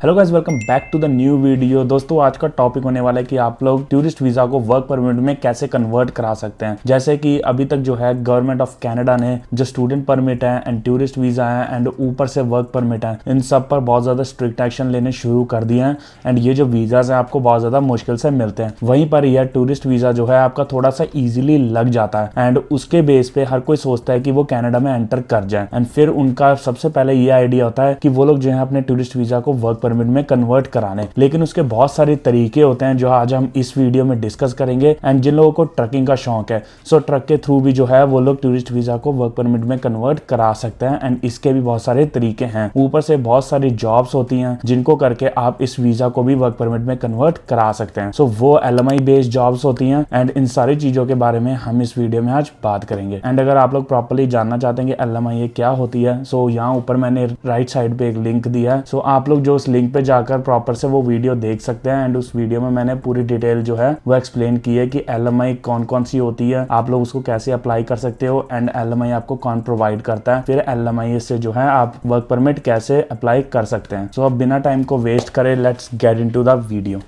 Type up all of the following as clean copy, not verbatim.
Hello guys, welcome back to the new video. दोस्तों, आज का टॉपिक होने वाला है कि आप लोग टूरिस्ट वीज़ा को वर्क परमिट में कैसे कन्वर्ट करा सकते हैं। जैसे कि अभी तक जो है गवर्नमेंट ऑफ कनाडा ने जो स्टूडेंट परमिट है एंड टूरिस्ट वीज़ा है एंड ऊपर से वर्क परमिट है, इन सब पर बहुत ज़्यादा स्ट्रिक्ट एक्शन लेने शुरू कर दिए हैं एंड ये जो वीज़ाज है आपको बहुत ज़्यादा मुश्किल से मिलते हैं। वहीं पर यह टूरिस्ट वीज़ा जो है आपका थोड़ा सा ईजिली लग जाता है एंड उसके बेस पे हर कोई सोचता है कि वो कनाडा में एंटर कर जाए एंड फिर उनका सबसे पहले ये आइडिया होता है कि वो लोग जो है अपने टूरिस्ट वीज़ा को वर्क परमिट में कन्वर्ट कराने। लेकिन उसके बहुत सारे तरीके होते हैं जो आज हम इस वीडियो में डिस्कस करेंगे। एंड जिन लोगों को ट्रकिंग का शौक है, सो ट्रक के थ्रू भी जो है वो लोग टूरिस्ट वीजा को वर्क परमिट में कन्वर्ट करा सकते हैं एंड इसके भी बहुत सारे तरीके हैं। ऊपर से बहुत सारी जॉब्स होती हैं जिनको करके आप इस वीजा को भी वर्क परमिट में कन्वर्ट करा सकते हैं। सो वो LMI बेस्ड जॉब्स होती हैं एंड इन सारी चीजों के बारे में हम इस वीडियो में आज बात करेंगे। एंड अगर आप लोग प्रॉपर्ली जानना चाहते हैं कि LMI ये क्या होती है, सो यहाँ ऊपर मैंने राइट साइड पे एक लिंक दिया है। सो आप लोग जो उस लिंक पे जाकर प्रॉपर से वो वीडियो देख सकते हैं एंड उस वीडियो में मैंने पूरी डिटेल जो है वो एक्सप्लेन की है कि LMI कौन कौन सी होती है, आप लोग उसको कैसे अप्लाई कर सकते हो एंड LMI आपको कौन प्रोवाइड करता है, फिर LMI से जो है आप वर्क परमिट कैसे अप्लाई कर सकते हैं। सो अब बिना टाइम को वेस्ट करे, let's get into the video.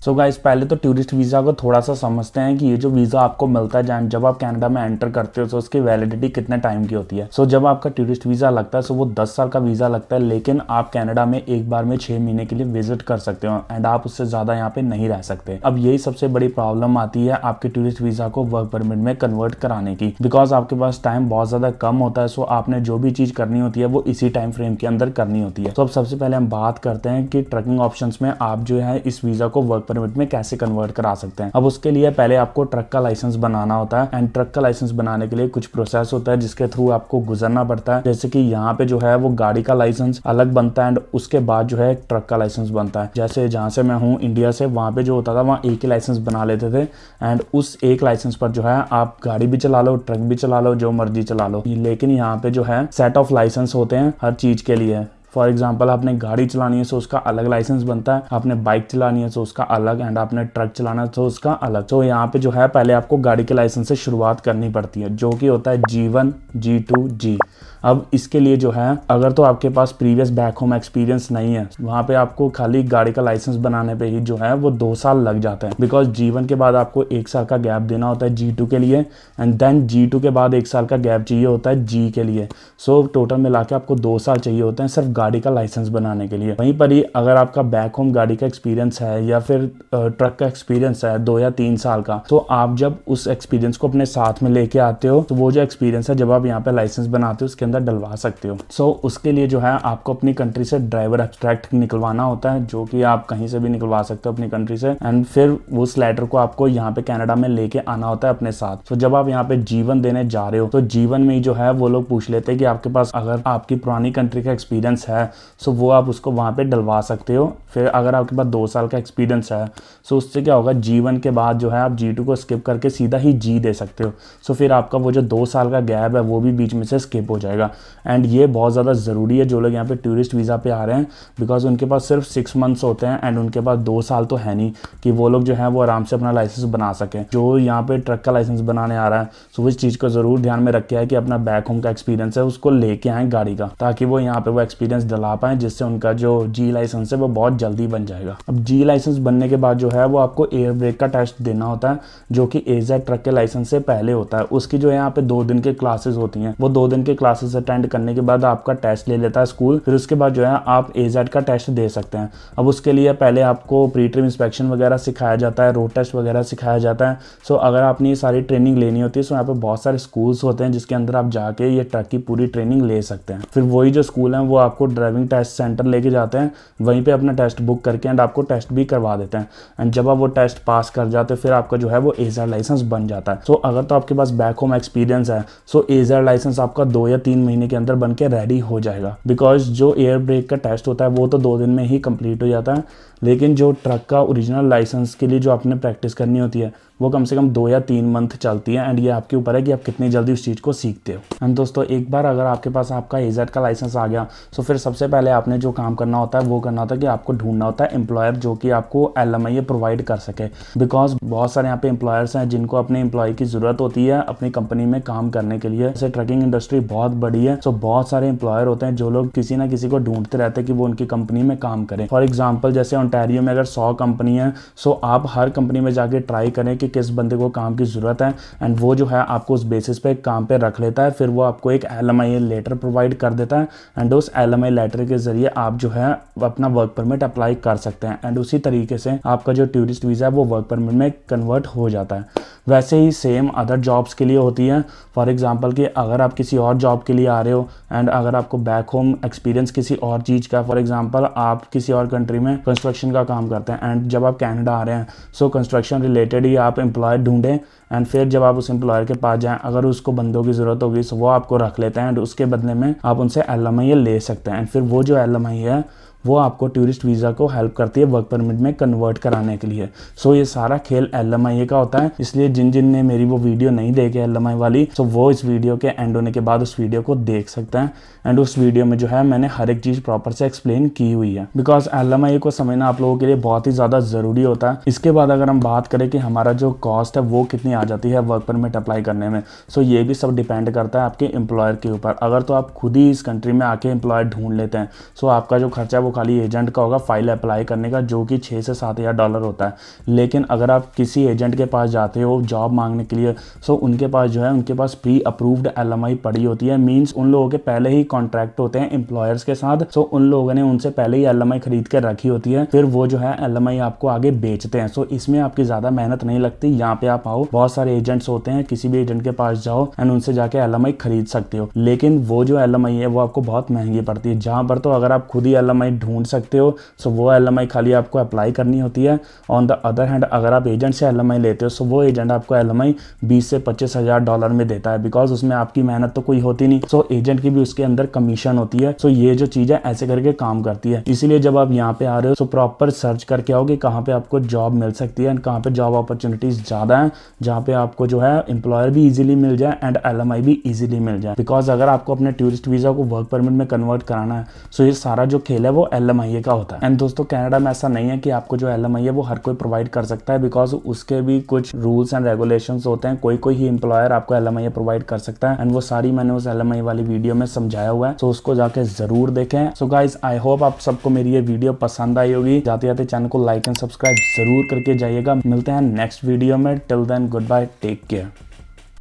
So guys, पहले तो टूरिस्ट वीज़ा को थोड़ा सा समझते हैं कि ये जो वीज़ा आपको मिलता है जब आप कनाडा में एंटर करते हो तो उसकी वैलिडिटी कितने टाइम की होती है। सो जब आपका टूरिस्ट वीज़ा लगता है सो वो 10 साल का वीज़ा लगता है, लेकिन आप कनाडा में एक बार में 6 महीने के लिए विजिट कर सकते हो एंड आप उससे ज़्यादा यहाँ पे नहीं रह सकते। अब यही सबसे बड़ी प्रॉब्लम आती है आपके टूरिस्ट वीज़ा को वर्क परमिट में कन्वर्ट कराने की, बिकॉज आपके पास टाइम बहुत ज़्यादा कम होता है। सो आपने जो भी चीज़ करनी होती है वो इसी टाइम फ्रेम के अंदर करनी होती है। तो अब सबसे पहले हम बात करते हैं कि ट्रकिंग ऑप्शन में आप जो है इस वीज़ा को वर्क परमिट में कैसे कन्वर्ट करा सकते हैं। अब उसके लिए पहले आपको ट्रक का लाइसेंस बनाना होता है एंड ट्रक का लाइसेंस बनाने के लिए कुछ प्रोसेस होता है जिसके थ्रू आपको गुजरना पड़ता है। जैसे कि यहाँ पे जो है वो गाड़ी का लाइसेंस अलग बनता है एंड उसके बाद जो है ट्रक का लाइसेंस बनता है। जैसे जहाँ से मैं हूँ इंडिया से, वहाँ पे जो होता था वहाँ एक ही लाइसेंस बना लेते थे एंड उस एक लाइसेंस पर जो है आप गाड़ी भी चला लो, ट्रक भी चला लो, जो मर्जी चला लो। लेकिन यहाँ पे जो है सेट ऑफ लाइसेंस होते हैं हर चीज के लिए। फॉर एग्जाम्पल, आपने गाड़ी चलानी है तो उसका अलग लाइसेंस बनता है, आपने बाइक चलानी है तो उसका अलग एंड आपने ट्रक चलाना है तो उसका अलग। तो यहाँ पे जो है पहले आपको गाड़ी के लाइसेंस से शुरुआत करनी पड़ती है जो कि होता है G1, G2, G। अब इसके लिए जो है अगर तो आपके पास प्रीवियस बैक होम एक्सपीरियंस नहीं है, वहाँ पे आपको खाली गाड़ी का लाइसेंस बनाने पे ही जो है वो 2 साल लग जाता है, बिकॉज G1 के बाद आपको 1 साल का गैप देना होता है G2 के लिए एंड देन G2 के बाद 1 साल का गैप चाहिए होता है G के लिए। सो टोटल मिला के आपको 2 साल चाहिए होते हैं सिर्फ गाड़ी का लाइसेंस बनाने के लिए। वहीं पर ही अगर आपका बैक होम गाड़ी का एक्सपीरियंस है या फिर ट्रक का एक्सपीरियंस है 2 या 3 साल का, तो आप जब उस एक्सपीरियंस को अपने साथ में लेके आते हो तो वो जो एक्सपीरियंस है जब आप यहाँ पे लाइसेंस बनाते हो उसके अंदर डलवा सकते हो। सो उसके लिए जो है आपको अपनी कंट्री से ड्राइवर एब्स्ट्रैक्ट निकलवाना होता है जो कि आप कहीं से भी निकलवा सकते हो अपनी कंट्री से एंड फिर उस लेटर को आपको यहाँ पे कनाडा में लेके आना होता है अपने साथ। तो जब आप यहाँ पे G1 देने जा रहे हो तो G1 में ही जो है वो लोग पूछ लेते हैं कि आपके पास अगर आपकी पुरानी कंट्री का एक्सपीरियंस है सो वो आप उसको वहाँ पे डलवा सकते हो। फिर अगर आपके पास 2 साल का एक्सपीरियंस है सो उससे क्या होगा, G1 के बाद जो है आप G2 को स्किप करके सीधा ही G दे सकते हो। सो फिर आपका वो जो 2 साल का गैप है वो भी बीच में से स्किप हो जाएगा एंड ये बहुत ज़्यादा ज़रूरी है जो लोग यहाँ पे टूरिस्ट वीज़ा पे आ रहे हैं, बिकॉज उनके पास सिर्फ 6 मंथ्स होते हैं एंड उनके पास 2 साल तो है नहीं कि वो लोग जो है वो आराम से अपना लाइसेंस बना सकें। जो यहाँ पे ट्रक का लाइसेंस बनाने आ रहा है सो इस चीज़ को ज़रूर ध्यान में रखे है कि अपना बैक होम का एक्सपीरियंस है उसको लेके आए गाड़ी का, ताकि वो यहाँ पे वो एक्सपीरियंस डला पाएँ, जिससे उनका जो G लाइसेंस है वो बहुत जल्दी बन जाएगा। अब G लाइसेंस बनने के बाद जो है वो आपको एयर ब्रेक का टेस्ट देना होता है जो कि AZ ट्रक के लाइसेंस से पहले होता है। उसकी जो है यहाँ पे 2 दिन के क्लासेस होती हैं, वो 2 दिन के क्लासेस अटेंड करने के बाद आपका टेस्ट ले लेता है स्कूल। फिर उसके बाद जो है आप AZ का टेस्ट दे सकते हैं। अब उसके लिए पहले आपको प्री ट्रिप इंस्पेक्शन वगैरह सिखाया जाता है, रोड टेस्ट वगैरह सिखाया जाता है। सो अगर आपने ये सारी ट्रेनिंग लेनी होती है तो यहाँ पे बहुत सारे स्कूल्स होते हैं जिसके अंदर आप जाके ये ट्रक की पूरी ट्रेनिंग ले सकते हैं। फिर वही जो स्कूल हैं वो आपको ड्राइविंग टेस्ट सेंटर लेके जाते हैं, वहीं पे अपना टेस्ट बुक करके एंड आपको टेस्ट भी करवा देते हैं एंड जब आप वो टेस्ट पास कर जाते हैं फिर आपका जो है वो AZ लाइसेंस बन जाता है। सो अगर तो आपके पास बैक होम एक्सपीरियंस है सो AZ लाइसेंस आपका 2 या 3 महीने के अंदर बन के रेडी हो जाएगा, बिकॉज जो एयर ब्रेक का टेस्ट होता है वो तो 2 दिन में ही कंप्लीट हो जाता है, लेकिन जो ट्रक का ओरिजिनल लाइसेंस के लिए जो आपने प्रैक्टिस करनी होती है वो कम से कम 2 या 3 मंथ चलती है एंड ये आपके ऊपर है कि आप कितनी जल्दी उस चीज़ को सीखते हो। एंड दोस्तों एक बार अगर आपके पास आपका AZ का लाइसेंस आ गया तो फिर सबसे पहले आपने जो काम करना होता है वो करना होता है कि आपको ढूंढना होता है एम्प्लॉयर जो कि आपको LMIA प्रोवाइड कर सके। बिकॉज बहुत सारे यहाँ पे एम्प्लॉयर्स हैं जिनको अपने एम्प्लॉय की ज़रूरत होती है अपनी कंपनी में काम करने के लिए। जैसे ट्रकिंग इंडस्ट्री बहुत बड़ी है, सो बहुत सारे एम्प्लॉयर होते हैं जो लोग किसी ना किसी को ढूंढते रहते हैं कि वो उनकी कंपनी में काम करें। फॉर एग्जाम्पल जैसे ओंटारियो में अगर 100 कंपनी है, सो आप हर कंपनी में जाके ट्राई करें कि किस बंदे को काम की ज़रूरत है एंड वो जो है आपको उस बेसिस पे काम पे रख लेता है। फिर वो आपको एक LMIA लेटर प्रोवाइड कर देता है एंड उस LMIA लेटर के जरिए आप जो है अपना वर्क परमिट अप्लाई कर सकते हैं एंड उसी तरीके से आपका जो टूरिस्ट वीज़ा है वो वर्क परमिट में कन्वर्ट हो जाता है। वैसे ही सेम अदर जॉब्स के लिए होती है। फॉर एग्जांपल कि अगर आप किसी और जॉब के लिए आ रहे हो एंड अगर आपको बैक होम एक्सपीरियंस किसी और चीज़ का, फॉर एग्जांपल आप किसी और कंट्री में कंस्ट्रक्शन का काम करते हैं एंड जब आप कनाडा आ रहे हैं, सो कंस्ट्रक्शन रिलेटेड ही आप एम्प्लॉय ढूंढें एंड फिर जब आप उस एम्प्लॉयर के पास जाएं, अगर उसको बंदों की ज़रूरत होगी सो वो आपको रख लेते हैं एंड उसके बदले में आप उनसे LMIA ले सकते हैं एंड फिर वो जो LMIA है वो आपको टूरिस्ट वीज़ा को हेल्प करती है वर्क परमिट में कन्वर्ट कराने के लिए। सो ये सारा खेल LMIA का होता है। इसलिए जिन ने मेरी वो वीडियो नहीं देखी LMIA वाली, सो वो इस वीडियो के एंड होने के बाद उस वीडियो को देख सकते हैं एंड उस वीडियो में जो है मैंने हर एक चीज़ प्रॉपर से एक्सप्लेन की हुई है। बिकॉज LMIA को समझना आप लोगों के लिए बहुत ही ज़्यादा ज़रूरी होता है। इसके बाद अगर हम बात करें कि हमारा जो कॉस्ट है वो कितनी आ जाती है वर्क परमिट अप्लाई करने में, सो ये भी सब डिपेंड करता है आपके एम्प्लॉयर के ऊपर। अगर तो आप खुद ही इस कंट्री में आके एम्प्लॉयर ढूंढ लेते हैं, सो आपका जो खर्चा है वो खाली एजेंट का होगा फाइल अप्लाई करने का, जो कि 6 से 7 हज़ार डॉलर होता है। लेकिन अगर आप किसी एजेंट के पास जाते हो जॉब मांगने के लिए, सो उनके पास जो है उनके पास प्री अप्रूव्ड LMI पड़ी होती है। मींस उन लोगों के पहले ही कॉन्ट्रैक्ट होते हैं एम्प्लॉयर्स के साथ, सो उन लोगों ने उनसे पहले ही LMI खरीद कर रखी होती है, फिर वो जो है LMI आपको आगे बेचते हैं। सो इसमें आपकी ज़्यादा मेहनत नहीं लगती। यहाँ पे आप आओ, बहुत सारे एजेंट्स होते हैं, किसी भी एजेंट के पास जाओ एंड उनसे जाके LMI खरीद सकते हो। लेकिन वो जो LMI है वो आपको बहुत महंगी पड़ती है। जहाँ पर तो अगर आप खुद ही LMI ढूंढ सकते हो, सो वो LMI खाली आपको अप्लाई करनी होती है। ऑन द अदर हैंड अगर आप एजेंट से LMI लेते हो, सो वो एजेंट आपको LMI 20 से 25 हज़ार डॉलर में देता है। बिकॉज उसमें आपकी मेहनत तो कोई होती नहीं, सो एजेंट की भी उसके अंदर कमीशन होती है। सो ये जो चीज़ है ऐसे करके काम करती है। इसीलिए जब आप यहाँ पे आ रहे हो, सो प्रॉपर सर्च करके आओ कि कहाँ पे आपको जॉब मिल सकती है एंड कहाँ पे जॉब अपॉर्चुनिटीज ज़्यादा है, जहाँ पे आपको जो है एम्प्लॉयर भी इजीली मिल जाए एंड LMI भी इजीली मिल जाए। बिकॉज अगर आपको अपने टूरिस्ट वीज़ा को वर्क परमिट में कन्वर्ट कराना है, सो ये सारा जो खेल है वो LMIA का होता है। एंड दोस्तों कनाडा में ऐसा नहीं है कि आपको जो LMI है वो हर कोई प्रोवाइड कर सकता है। बिकॉज उसके भी कुछ रूल्स एंड रेगुलेशंस होते हैं। कोई ही एम्प्लॉयर आपको LMI प्रोवाइड कर सकता है एंड वो सारी मैंने उस LMI वाली वीडियो में समझाया हुआ है। सो उसको जाके जरूर देखें। सो गाइज आई होप आप सबको मेरी ये वीडियो पसंद आई होगी। जाते जाते चैनल को लाइक एंड सब्सक्राइब जरूर करके जाइएगा। मिलते हैं नेक्स्ट वीडियो में। Till then goodbye, take care.